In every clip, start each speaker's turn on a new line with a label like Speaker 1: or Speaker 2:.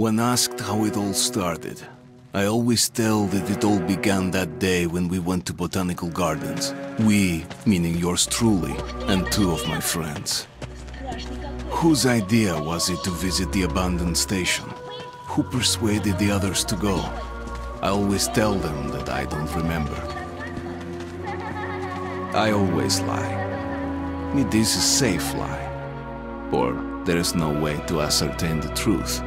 Speaker 1: When asked how it all started, I always tell that it all began that day when we went to botanical gardens. We, meaning yours truly, and two of my friends. Whose idea was it to visit the abandoned station? Who persuaded the others to go? I always tell them that I don't remember. I always lie. It is a safe lie, or there is no way to ascertain the truth.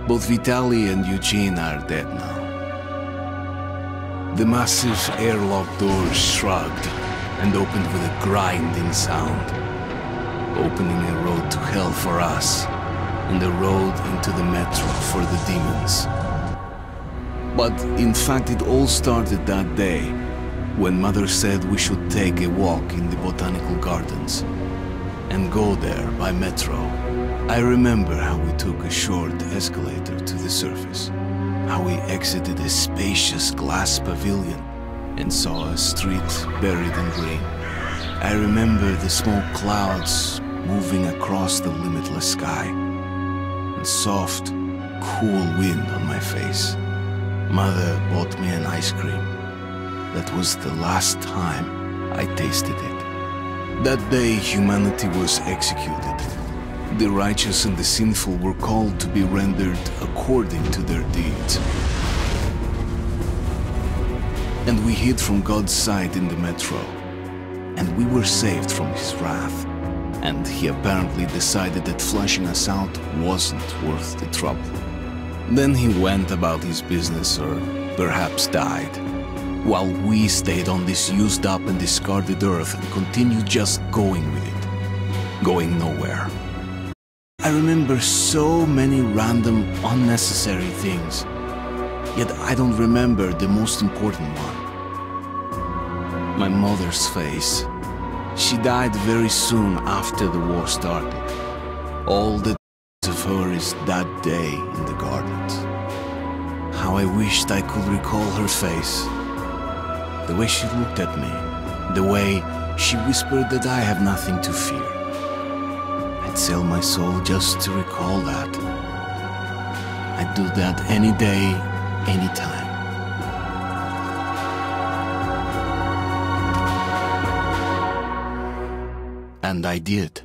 Speaker 1: Both Vitaly and Eugene are dead now. The massive airlock doors shrugged and opened with a grinding sound, opening a road to hell for us and a road into the metro for the demons. But in fact, it all started that day when Mother said we should take a walk in the botanical gardens and go there by metro. I remember how we took a short escalator to the surface, how we exited a spacious glass pavilion and saw a street buried in green. I remember the smoke clouds moving across the limitless sky and soft, cool wind on my face. Mother bought me an ice cream. That was the last time I tasted it. That day, humanity was executed. The righteous and the sinful were called to be rendered according to their deeds. And we hid from God's sight in the metro. And we were saved from His wrath. And He apparently decided that flushing us out wasn't worth the trouble. Then He went about His business, or perhaps died, while we stayed on this used up and discarded earth and continued just going with it, going nowhere. I remember so many random, unnecessary things, yet I don't remember the most important one. My mother's face. She died very soon after the war started. All that of her is that day in the gardens. How I wished I could recall her face. The way she looked at me, the way she whispered that I have nothing to fear. I'd sell my soul just to recall that. I'd do that any day, any time. And I did.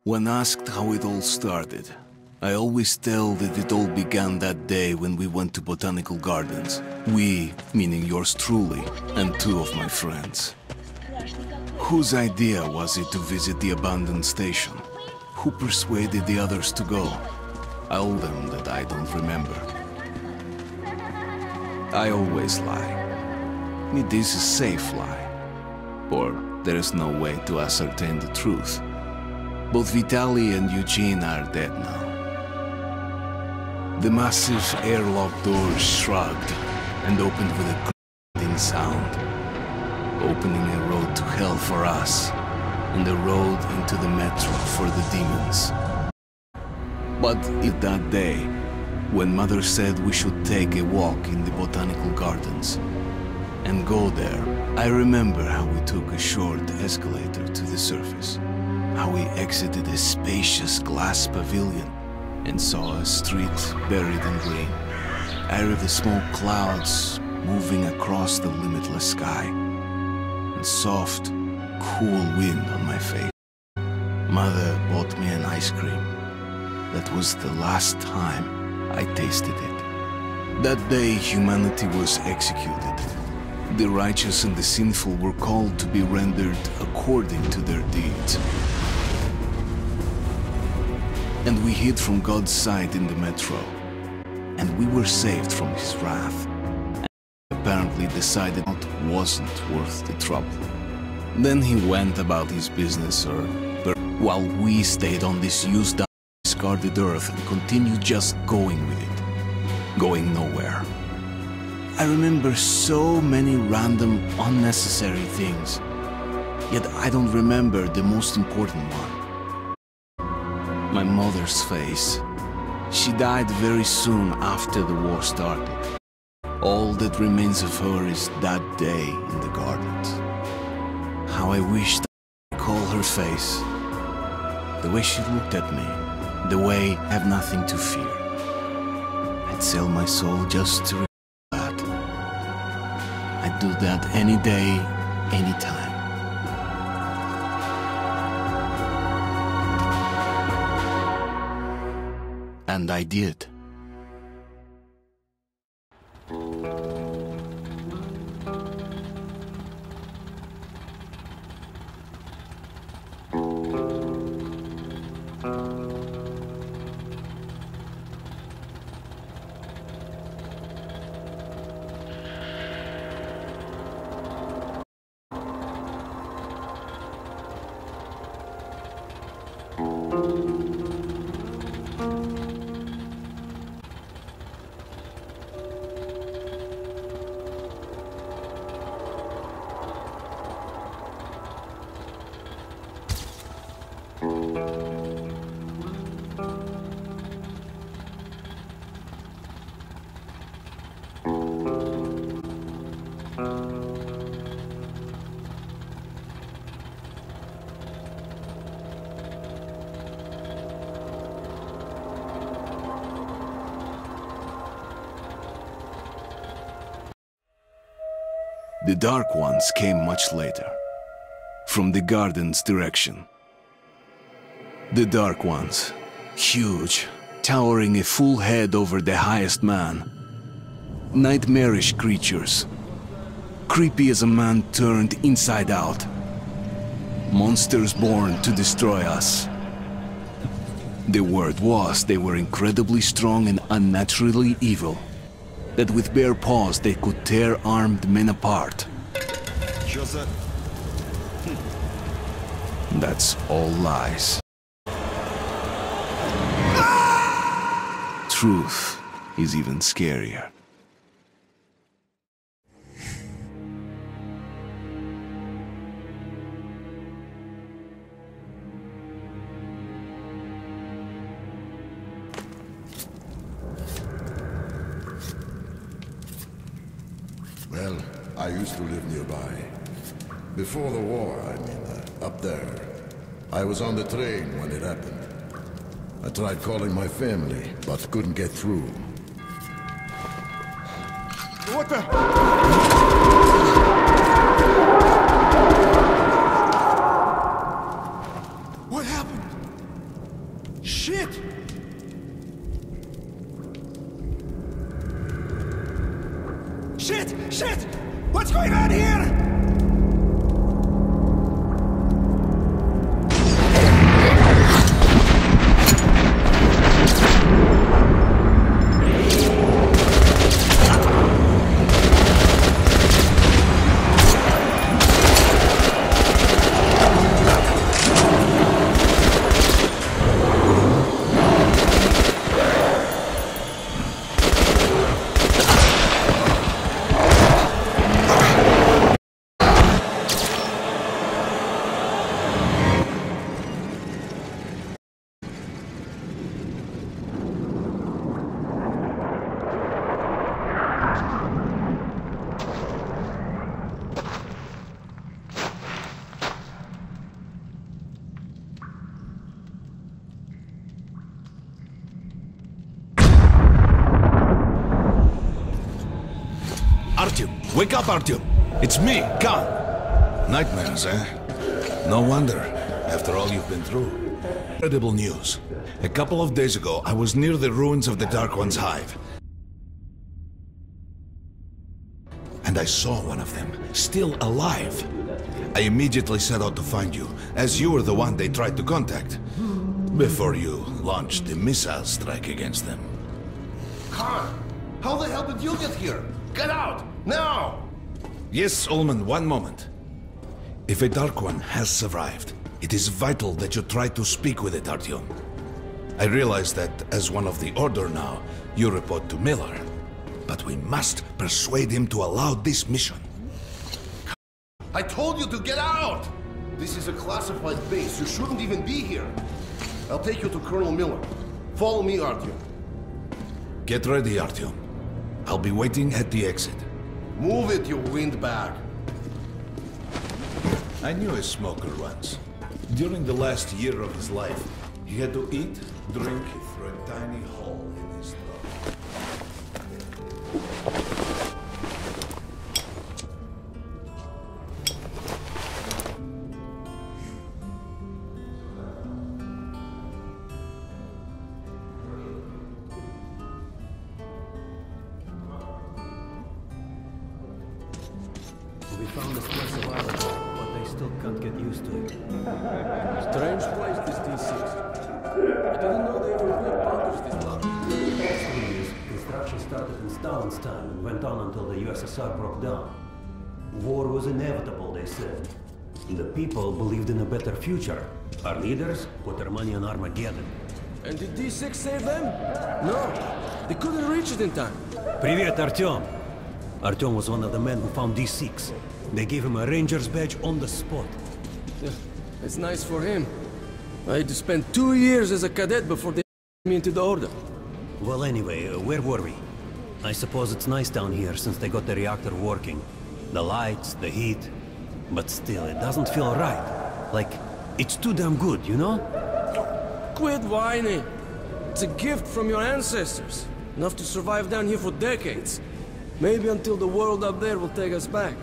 Speaker 1: When asked how it all started, I always tell that it all began that day when we went to botanical gardens. We, meaning yours truly, and two of my friends. Whose idea was it to visit the abandoned station? Who persuaded the others to go? I told them that I don't remember. I always lie. It is a safe lie. Or there is no way to ascertain the truth. Both Vitaly and Eugene are dead now. The massive airlock doors shrugged and opened with a grating sound, opening a road to hell for us and a road into the metro for the demons. But that day, when Mother said we should take a walk in the botanical gardens and go there, I remember how we took a short escalator to the surface. How we exited a spacious glass pavilion and saw a street buried in green. I read the smoke clouds moving across the limitless sky, and soft, cool wind on my face. Mother bought me an ice cream. That was the last time I tasted it. That day, humanity was executed. The righteous and the sinful were called to be rendered according to their deeds. And we hid from God's sight in the metro, and we were saved from his wrath, and apparently decided it wasn't worth the trouble. Then he went about his business, while we stayed on this used up, discarded earth and continued just going with it, going nowhere. I remember so many random, unnecessary things, yet I don't remember the most important one. My mother's face. She died very soon after the war started. All that remains of her is that day in the gardens. How I wished I could recall her face. The way she looked at me. The way I have nothing to fear. I'd sell my soul just to remember that. I'd do that any day, any time. And I did. The Dark Ones came much later, from the garden's direction. The Dark Ones, huge, towering a full head over the highest man. Nightmarish creatures, creepy as a man turned inside out. Monsters born to destroy us. The word was they were incredibly strong and unnaturally evil. That with bare paws they could tear armed men apart. That's all lies. Truth is even scarier.
Speaker 2: Well, I used to live nearby. Before the war, I mean, up there. I was on the train when it happened. I tried calling my family, but couldn't get through.
Speaker 3: What the? What happened? Shit! Shit! Shit! What's going on here?
Speaker 1: Artyom! Wake up, Artyom! It's me, Khan!
Speaker 2: Nightmares, eh? No wonder, after all you've been through.
Speaker 1: Incredible news. A couple of days ago, I was near the ruins of the Dark One's hive. And I saw one of them, still alive. I immediately set out to find you, as you were the one they tried to contact. Before you launched the missile strike against them.
Speaker 4: Khan, how the hell did you get here? Get out! Now!
Speaker 1: Yes, Ullman, one moment. If a Dark One has survived, it is vital that you try to speak with it, Artyom. I realize that, as one of the Order now, you report to Miller. But we must persuade him to allow this mission.
Speaker 4: I told you to get out! This is a classified base. You shouldn't even be here. I'll take you to Colonel Miller. Follow me, Artyom.
Speaker 1: Get ready, Artyom. I'll be waiting at the exit.
Speaker 4: Move it, you windbag.
Speaker 1: I knew a smoker once. During the last year of his life, he had to eat, drink through a tiny hole in his throat.
Speaker 5: We found this place a while ago, but they still can't get used to it.
Speaker 6: Strange place, this D6. I didn't know they ever built bunkers this long.
Speaker 5: Construction started in Stalin's time and went on until the USSR broke down. War was inevitable, they said. The people believed in a better future. Our leaders put their money on Armageddon.
Speaker 6: And did D6 save them? No, they couldn't reach it in time.
Speaker 5: Привет, Artyom! Artyom was one of the men who found D6. They gave him a ranger's badge on the spot.
Speaker 6: Yeah, it's nice for him. I had to spend 2 years as a cadet before they me into the Order.
Speaker 5: Well, anyway, where were we? I suppose it's nice down here since they got the reactor working. The lights, the heat. But still, it doesn't feel right. Like, it's too damn good, you know?
Speaker 6: Quit whining. It's a gift from your ancestors. Enough to survive down here for decades. Maybe until the world up there will take us back.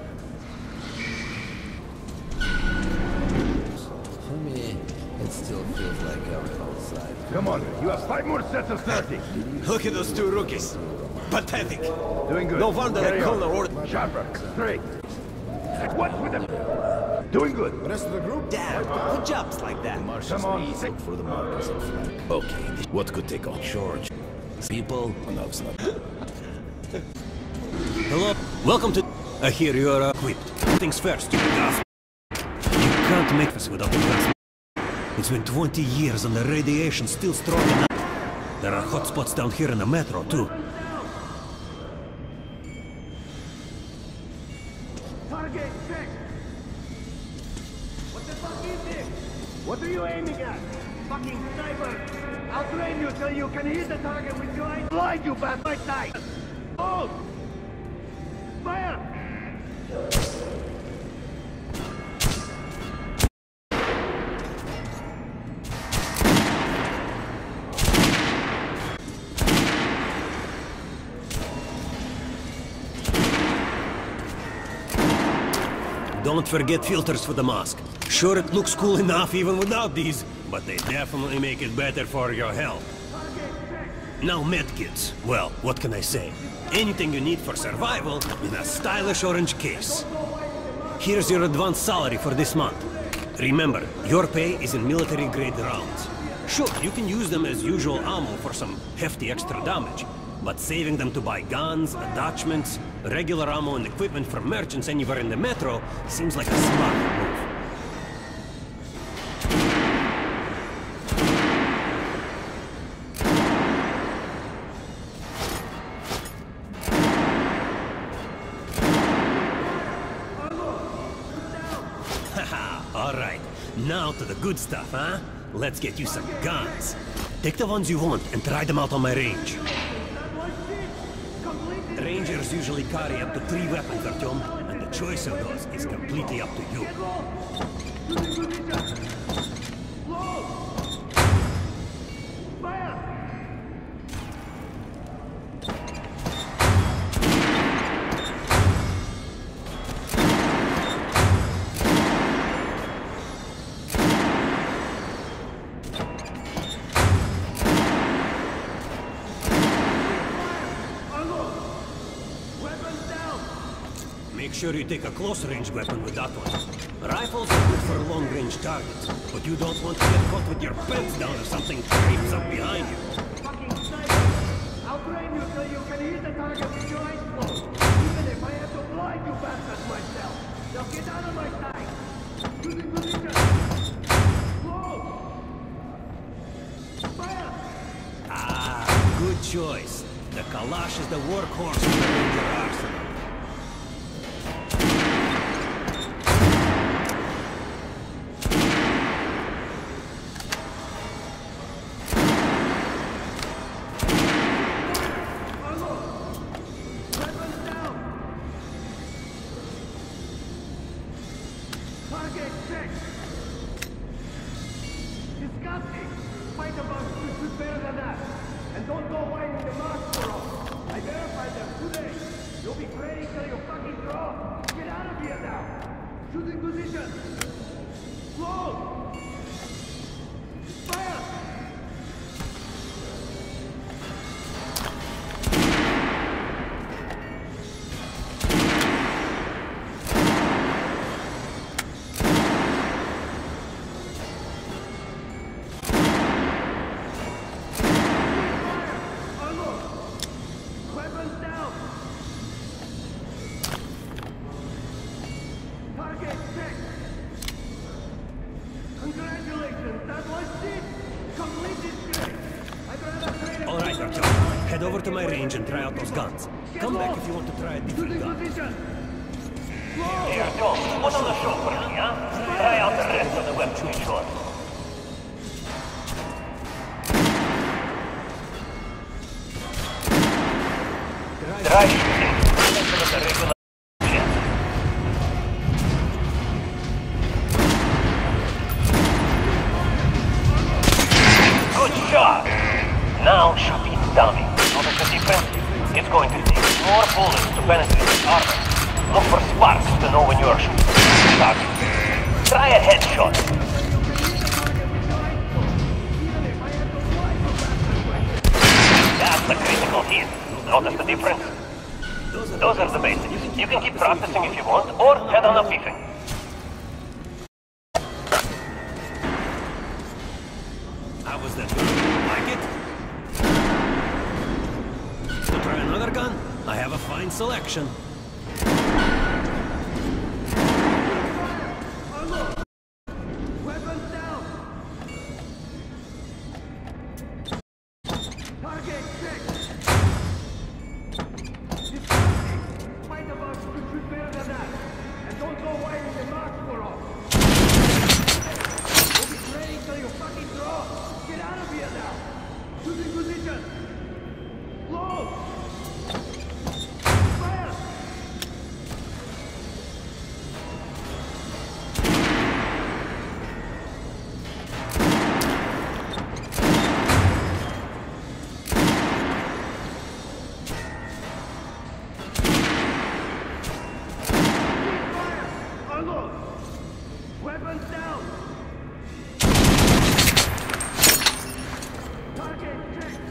Speaker 7: For me, it still feels like I'm outside.
Speaker 3: Come on, you have 5 more sets of 30.
Speaker 8: Look at those two rookies. Pathetic.
Speaker 3: Doing good.
Speaker 8: No wonder they call the order.
Speaker 3: Sharper, straight. What's with them? Doing good.
Speaker 8: Rest of the group? Damn, good jobs like that.
Speaker 3: Come on.
Speaker 7: For the markers of flag.
Speaker 8: Okay, what could take on George?
Speaker 7: People? No, it's not.
Speaker 5: Hello, welcome to... I hear you are equipped. Things first, you guys. You can't make this without the gas. It's been 20 years and the radiation's still strong enough. There are hot spots down here in the metro, too.
Speaker 3: Target check. What the fuck is this? What are you aiming at? Fucking sniper! I'll train you till you can hit the target with your eyes. Blind you bastard! My side! Hold! Fire!
Speaker 5: Don't forget filters for the mask. Sure, it looks cool enough even without these, but they definitely make it better for your health. Now medkits. Well, what can I say? Anything you need for survival in a stylish orange case. Here's your advance salary for this month. Remember, your pay is in military-grade rounds. Sure, you can use them as usual ammo for some hefty extra damage, but saving them to buy guns, attachments, regular ammo and equipment from merchants anywhere in the metro seems like a smart move. Alright, now to the good stuff, huh? Let's get you some guns. Take the ones you want and try them out on my range. Rangers usually carry up to 3 weapons, Artyom, and the choice of those is completely up to you. Make sure you take a close-range weapon with that one. Rifles are good for long-range targets, but you don't want to get caught with your pants down if something creeps up behind you.
Speaker 3: Fucking sniper! I'll train you so you can hit the target with your eyes closed. Even if I have to blind you bastards myself. Now get out of my sight! Using position! Close! Fire!
Speaker 5: Ah, good choice. The Kalash is the workhorse of the Ranger arsenal.
Speaker 3: Target checked! Disgusting! Fight about should better than that! And don't go whining the mask for all! I verified them today! You'll be praying till you fucking draw! Get out of here now! Shooting position! Close! Fire! Weapons down! Target checked! Congratulations, that was it! Completed straight! I'd rather trade it.
Speaker 5: Alright, Artyom. Head over to my range and try out those guns. Come back if you want to try a different
Speaker 3: Shooting
Speaker 5: gun.
Speaker 3: position!
Speaker 9: Hey, Artyom, put on the show for me, huh? Try out the rest of the weapons we shot. Try shooting instead of the regular shit. Good shot! Now shoot its dummy. Notice the difference? It's going to take more bullets to penetrate its armor. Look for sparks to know when you are shooting the target. Try a headshot. That's the critical hit. Notice the difference? Those are the basics. You can keep practicing if you want, or head on a beefing.
Speaker 5: How was that? Like it? To try another gun? I have a fine selection.
Speaker 3: Weapons down! Target checked! Disgusting! Fight about should better than that! And don't go whining the mask for all! You'll be praying till you fucking draw! Get out of here now! Shooting position! Close! Fire! Weapons down! Target checked!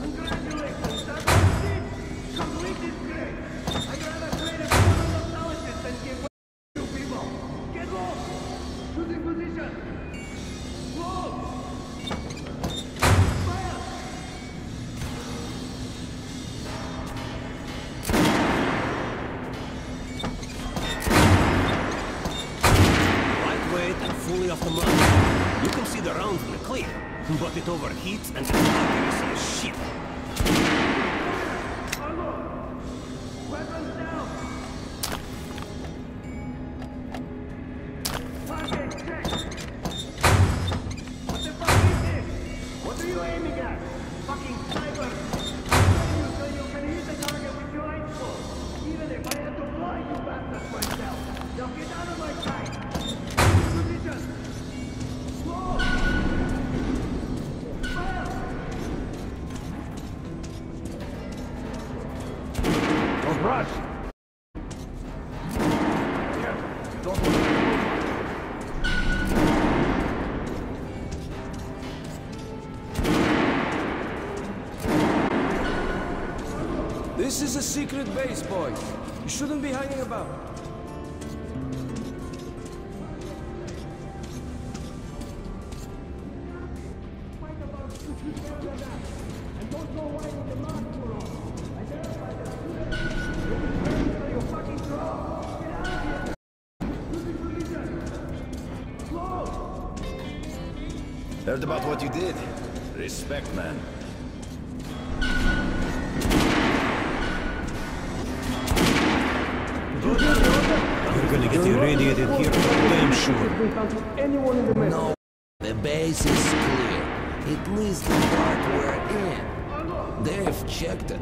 Speaker 3: Congratulations, Sergeant! Complete this grade! I'd rather trade a couple of knowledges than give way to you people! Get low! Choosing position! Close! Fire!
Speaker 5: Lightweight and fully off the mark. You can see the round from the clear, but it overheats and its accuracy is shit.
Speaker 3: Arlo! Weapons down! Target checked! What the fuck is this? What are you aiming at? Fucking sniper! So you can hit the target with your eyes closed. Even if I had to blind you bastards myself. Now get out of my sight! Position! Slow! Fire! Don't rush!
Speaker 6: This is a secret base, boys. You shouldn't be hanging about.
Speaker 3: And don't go away with the mask for all. I verify that so you fucking draw. Get out of here. Losing position. Slow.
Speaker 8: Heard about what you did. Respect, man.
Speaker 5: You're gonna get irradiated here, damn sure.
Speaker 7: No, the base is clear. At least the part we're in. They've checked it.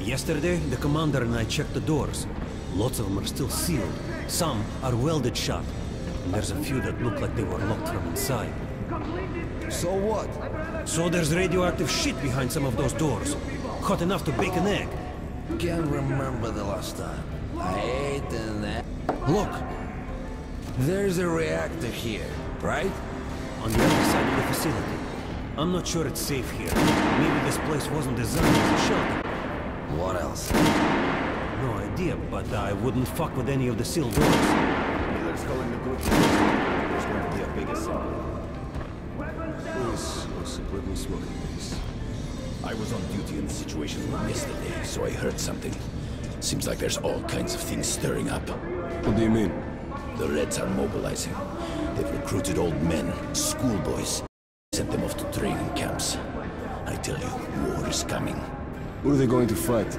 Speaker 5: Yesterday, the commander and I checked the doors. Lots of them are still sealed. Some are welded shut. And there's a few that look like they were locked from inside.
Speaker 7: So what?
Speaker 5: So there's radioactive shit behind some of those doors. Hot enough to bake an egg.
Speaker 7: Can't remember the last time. I ate an egg. Look! There's a reactor here, right?
Speaker 5: On the other side of the facility. I'm not sure it's safe here. Maybe this place wasn't designed as a shelter.
Speaker 7: What else?
Speaker 5: No idea, but I wouldn't fuck with any of the sealed doors.
Speaker 8: Miller's calling the group. There's going to be a big assembly.
Speaker 2: This was a pretty smoking base.
Speaker 8: I was on duty in the situation room yesterday, so I heard something. Seems like there's all kinds of things stirring up.
Speaker 2: What do you mean?
Speaker 8: The Reds are mobilizing. They've recruited old men, schoolboys, sent them off to training camps. I tell you, war is coming.
Speaker 2: Who are they going to fight?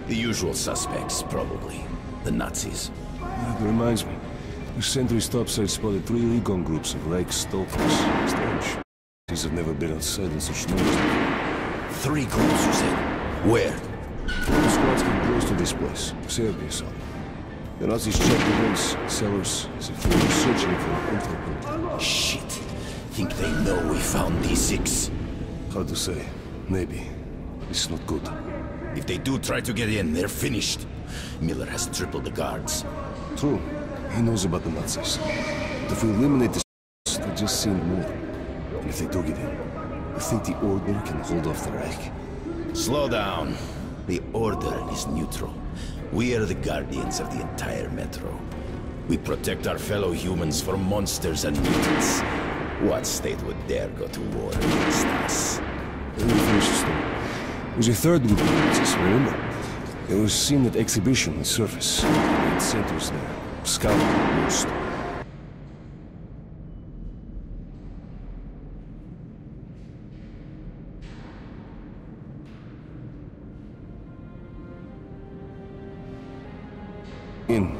Speaker 8: The usual suspects, probably. The Nazis.
Speaker 2: That reminds me. The sentry's topside spotted 3 recon groups of Reich stalkers. Strange. These have never been outside in such numbers before.
Speaker 8: 3 groups, you said? Where?
Speaker 2: The squads came close to this place. Serbia saw them. The Nazis checked the base, cellars, as if they were searching for an entry point.
Speaker 8: Shit. Think they know we found D6?
Speaker 2: Hard to say. Maybe. This is not good.
Speaker 8: If they do try to get in, they're finished. Miller has tripled the guards.
Speaker 2: True. He knows about the Nazis. But if we eliminate the they'll just send more. And if they do get in, you think the Order can hold off the Reich?
Speaker 8: Slow down. The Order is neutral. We are the guardians of the entire Metro. We protect our fellow humans from monsters and mutants. What state would dare go to war against us?
Speaker 2: Let me finish the story. There's a third group of Nazis, remember? They were seen at exhibition on surface. They had centers there. Scouting most.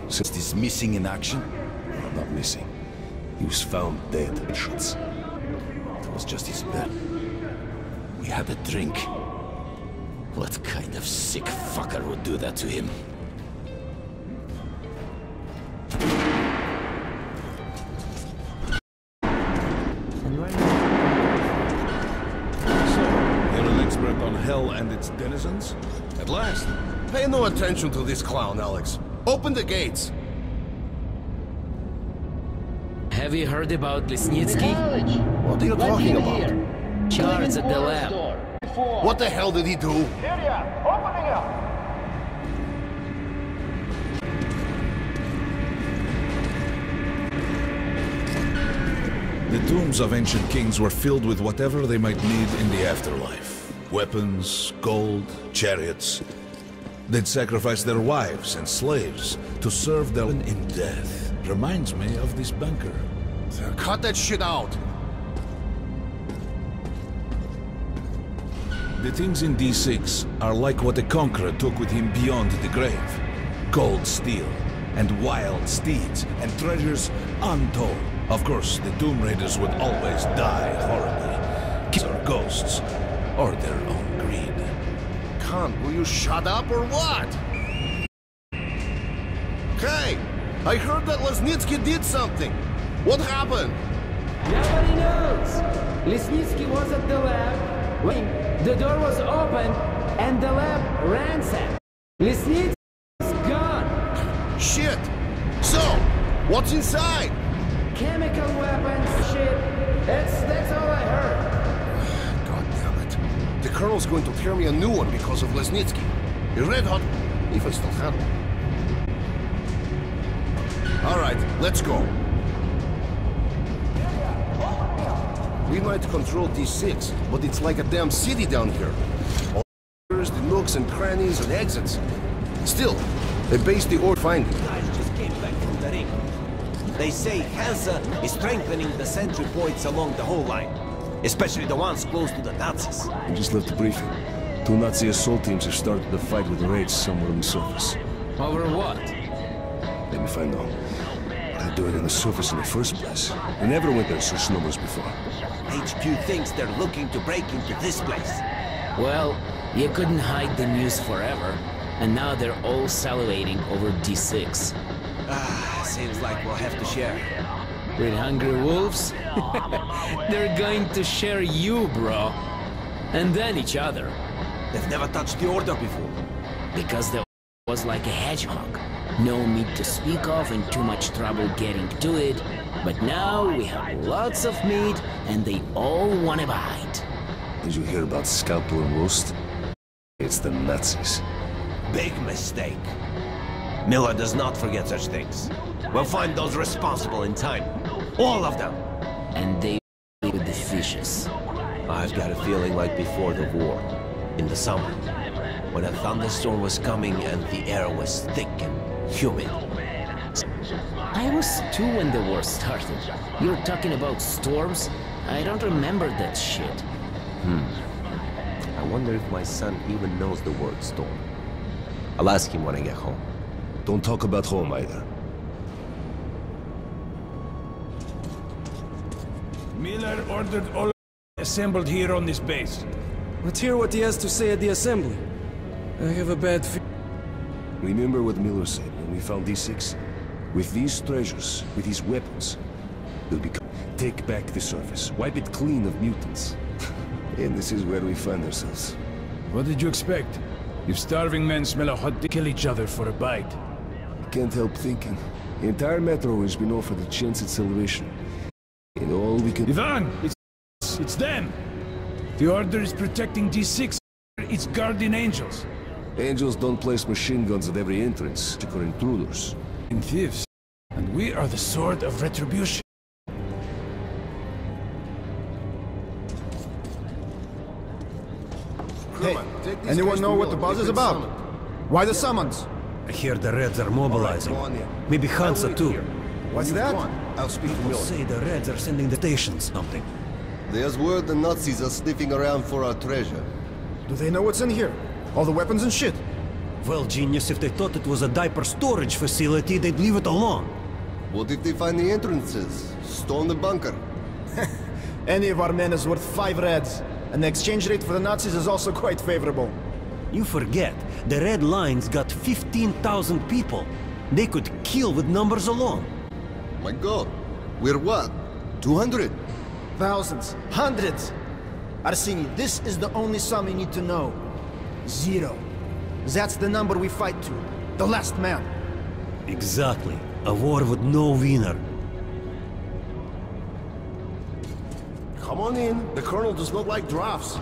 Speaker 8: Since this missing in action?
Speaker 2: Not missing. He was found dead in shots.
Speaker 8: It was just his bed. We had a drink. What kind of sick fucker would do that to him?
Speaker 4: So, you're an expert on hell and its denizens? At last. Pay no attention to this clown, Alex. Open the gates.
Speaker 10: Have you heard about Lesnitsky?
Speaker 4: What are you talking about?
Speaker 10: Charts at the lab.
Speaker 4: What the hell did he do?
Speaker 3: Opening up!
Speaker 1: The tombs of ancient kings were filled with whatever they might need in the afterlife. Weapons, gold, chariots. They'd sacrifice their wives and slaves to serve them in death. Reminds me of this bunker.
Speaker 4: Cut that shit out!
Speaker 1: The things in D6 are like what the Conqueror took with him beyond the grave. Gold steel, and wild steeds, and treasures untold. Of course, the Tomb Raiders would always die horribly. Kids or ghosts, or their own greed.
Speaker 4: Khan, will you shut up or what? Hey! I heard that Lesnitsky did something! What happened?
Speaker 11: Nobody knows! Lesnitsky was at the lab when the door was open and the lab ransacked. Lesnitsky's gone!
Speaker 4: Shit! So, what's inside?
Speaker 11: Chemical weapons, shit. That's all I heard.
Speaker 4: God damn it. The Colonel's going to tear me a new one because of Lesnitsky. A red hot, if I still have one. Alright, let's go. We might control D6, but it's like a damn city down here. All the nooks and crannies and exits. Still, they base the order finding.
Speaker 12: Guys just came back from the ring. They say Hansa is strengthening the sentry points along the whole line, especially the ones close to the Nazis.
Speaker 2: We just left the briefing. 2 Nazi assault teams have started the fight with raids somewhere on the surface.
Speaker 10: Over what?
Speaker 2: Let me find out. What are they doing on the surface in the first place? We never went there in such numbers before.
Speaker 12: HQ thinks they're looking to break into this place.
Speaker 10: Well, you couldn't hide the news forever, and now they're all salivating over D6.
Speaker 12: Seems like we'll have to share.
Speaker 10: With hungry wolves? They're going to share you, bro. And then each other.
Speaker 12: They've never touched the order before.
Speaker 10: Because there was like a hedgehog. No meat to speak of and too much trouble getting to it. But now we have lots of meat and they all want to bite.
Speaker 2: Did you hear about Scalpel and Roast? It's the Nazis.
Speaker 12: Big mistake. Miller does not forget such things. We'll find those responsible in time. All of them.
Speaker 10: And they will be the fishes.
Speaker 12: I've got a feeling like before the war. In the summer. When a thunderstorm was coming and the air was thick and humid.
Speaker 10: I was 2 when the war started. You're talking about storms? I don't remember that shit.
Speaker 12: I wonder if my son even knows the word storm. I'll ask him when I get home.
Speaker 2: Don't talk about home either.
Speaker 13: Miller ordered all assembled here on this base.
Speaker 6: Let's hear what he has to say at the assembly. I have a bad feeling.
Speaker 2: Remember what Miller said when we found D6? With these treasures, with these weapons, we'll take back the surface, wipe it clean of mutants. And this is where we find ourselves.
Speaker 13: What did you expect? If starving men smell a hot dick, kill each other for a bite.
Speaker 2: I can't help thinking. The entire metro has been offered a chance at salvation. And all we can—
Speaker 13: Ivan! It's them! The Order is protecting D6. It's guardian angels.
Speaker 2: Angels don't place machine guns at every entrance, for intruders.
Speaker 13: And thieves. And we are the sword of retribution.
Speaker 14: Hey, anyone know what the buzz is about? Why the summons?
Speaker 5: I hear the Reds are mobilizing. Maybe Hansa too.
Speaker 14: What's that?
Speaker 4: I'll speak to
Speaker 5: People
Speaker 4: Miller.
Speaker 5: say the Reds are sending the stations something.
Speaker 15: There's word the Nazis are sniffing around for our treasure.
Speaker 14: Do they know what's in here? All the weapons and shit?
Speaker 5: Well, genius, if they thought it was a diaper storage facility, they'd leave it alone.
Speaker 15: What if they find the entrances? Storm the bunker?
Speaker 14: Any of our men is worth 5 Reds, and the exchange rate for the Nazis is also quite favorable.
Speaker 5: You forget, the Red Line's got 15,000 people. They could kill with numbers alone.
Speaker 15: My god, we're what? 200?
Speaker 14: Thousands. Hundreds. Arseny, this is the only sum you need to know. 0. That's the number we fight to. The last man.
Speaker 5: Exactly. A war with no winner.
Speaker 4: Come on in. The Colonel does not like drafts.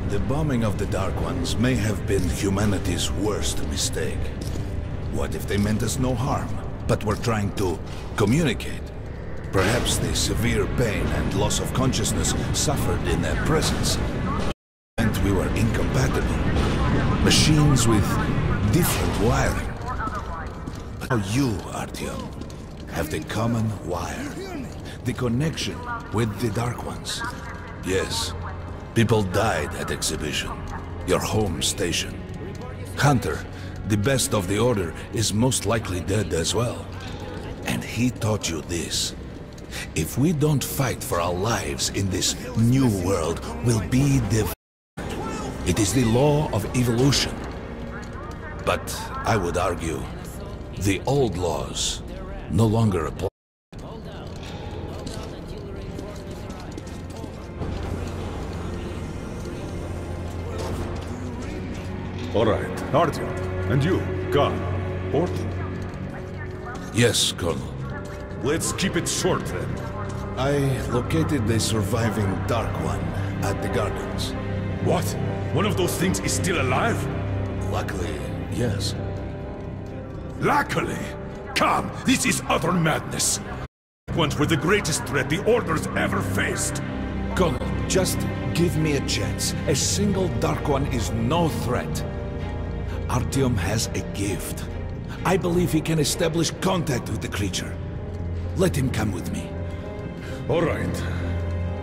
Speaker 8: The bombing of the Dark Ones may have been humanity's worst mistake. What if they meant us no harm, but were trying to communicate? Perhaps the severe pain and loss of consciousness suffered in their presence. And we were incompatible. Machines with different wiring. But now you, Artyom, have the common wire. The connection with the Dark Ones. Yes, people died at Exhibition, your home station. Hunter, the best of the Order, is most likely dead as well. And he taught you this. If we don't fight for our lives in this new world, we'll be devoured. It is the law of evolution. But I would argue, the old laws no longer apply.
Speaker 16: All right, Artyom, and you, Khan, Portal?
Speaker 8: Yes, Colonel.
Speaker 16: Let's keep it short, then.
Speaker 8: I located the surviving Dark One at the Gardens.
Speaker 16: What? One of those things is still alive?
Speaker 8: Luckily, yes.
Speaker 16: Luckily? Come, this is utter madness. Ones were the greatest threat the Order's ever faced.
Speaker 8: Colonel, just give me a chance. A single Dark One is no threat. Artyom has a gift. I believe he can establish contact with the creature. Let him come with me.
Speaker 16: All right.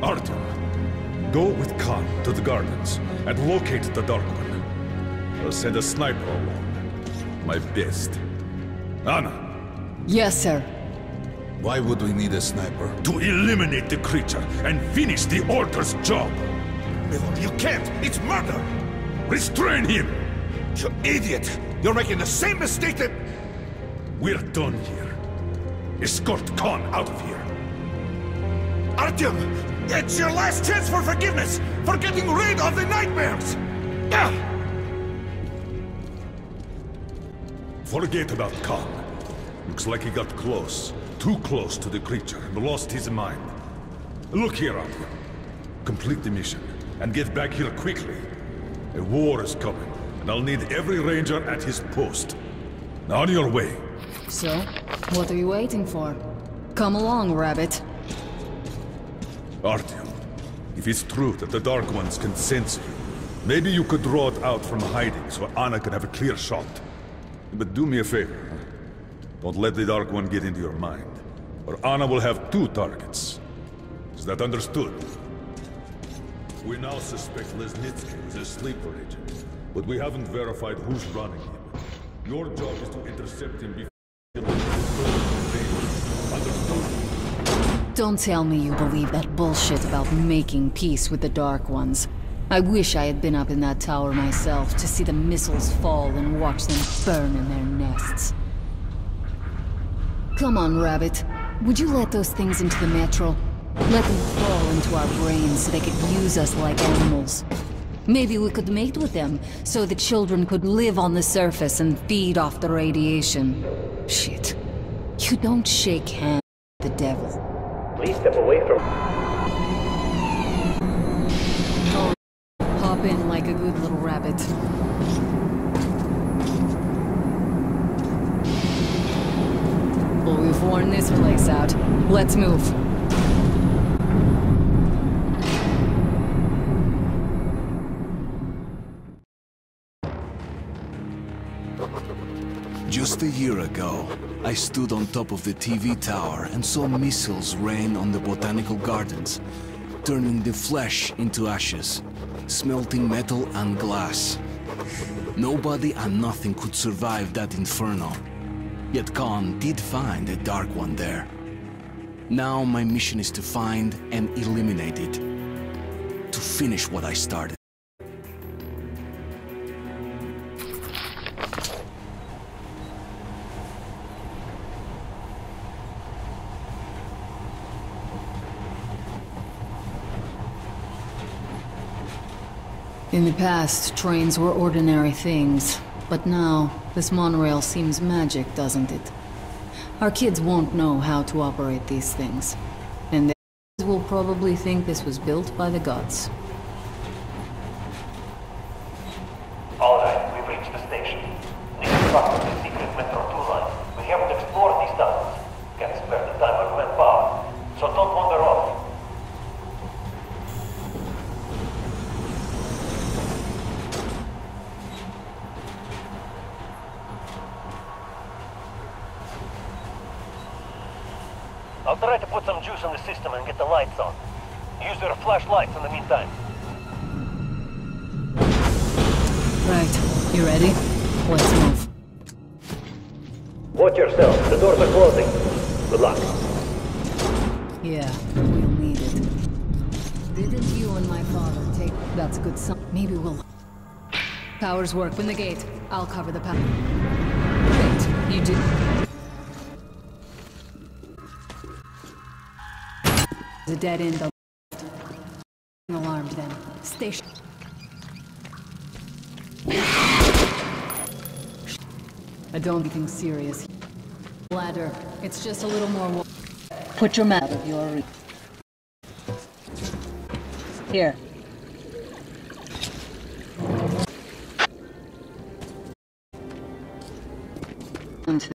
Speaker 16: Artyom, go with Khan to the Gardens and locate the Dark One. I'll send a sniper along. My best. Anna.
Speaker 17: Yes, sir.
Speaker 8: Why would we need a sniper?
Speaker 16: To eliminate the creature and finish the Order's job.
Speaker 8: You can't! It's murder!
Speaker 16: Restrain him!
Speaker 8: You idiot! You're making the same mistake that...
Speaker 16: We're done here. Escort Khan out of here.
Speaker 8: Artyom! It's your last chance for forgiveness! For getting rid of the nightmares!
Speaker 16: Forget about Khan. Looks like he got close. Too close to the creature and lost his mind. Look here, Artyom. Complete the mission and get back here quickly. A war is coming, and I'll need every ranger at his post. Now on your way.
Speaker 17: So, what are you waiting for? Come along, Rabbit.
Speaker 16: Artyom, if it's true that the Dark Ones can sense you, maybe you could draw it out from hiding so Anna can have a clear shot. But do me a favor, huh? Don't let the Dark One get into your mind, or Anna will have two targets. Is that understood? We now suspect Lesnitsky is a sleeper agent, but we haven't verified who's running him. Your job is to intercept him before... Understood?
Speaker 17: Don't tell me you believe that bullshit about making peace with the Dark Ones. I wish I had been up in that tower myself to see the missiles fall and watch them burn in their nests. Come on, Rabbit. Would you let those things into the Metro? Let them crawl into our brains so they could use us like animals. Maybe we could mate with them, so the children could live on the surface and feed off the radiation. Shit. You don't shake hands with the devil.
Speaker 9: Please step away from...
Speaker 17: Oh, hop in like a good little rabbit. Well, we've worn this place out. Let's move.
Speaker 1: Just a year ago, I stood on top of the TV tower and saw missiles rain on the botanical gardens, turning the flesh into ashes, smelting metal and glass. Nobody and nothing could survive that inferno. Yet Khan did find a Dark One there. Now my mission is to find and eliminate it. To finish what I started.
Speaker 17: In the past, trains were ordinary things. But now, this monorail seems magic, doesn't it? Our kids won't know how to operate these things. And they will probably think this was built by the gods.
Speaker 9: Alright, we've reached the station. This is part of the secret Metro 2 line. We haven't explored these tunnels. Can't spare the time or manpower. So don't wander off. I'll try to put some juice in the system and get the lights on. Use your flashlights in the meantime.
Speaker 17: Right. You ready? Let's move.
Speaker 9: Watch yourself. The doors are closing. Good luck.
Speaker 17: Yeah, we'll need it. Didn't you and my father take... That's a good sign. Maybe we'll... Powers work. Open the gate. I'll cover the power. Wait, you did... The dead end on the left. Alarmed then. Station. I don't think anything serious. Ladder. It's just a little more. Put your map out of your reach. Here.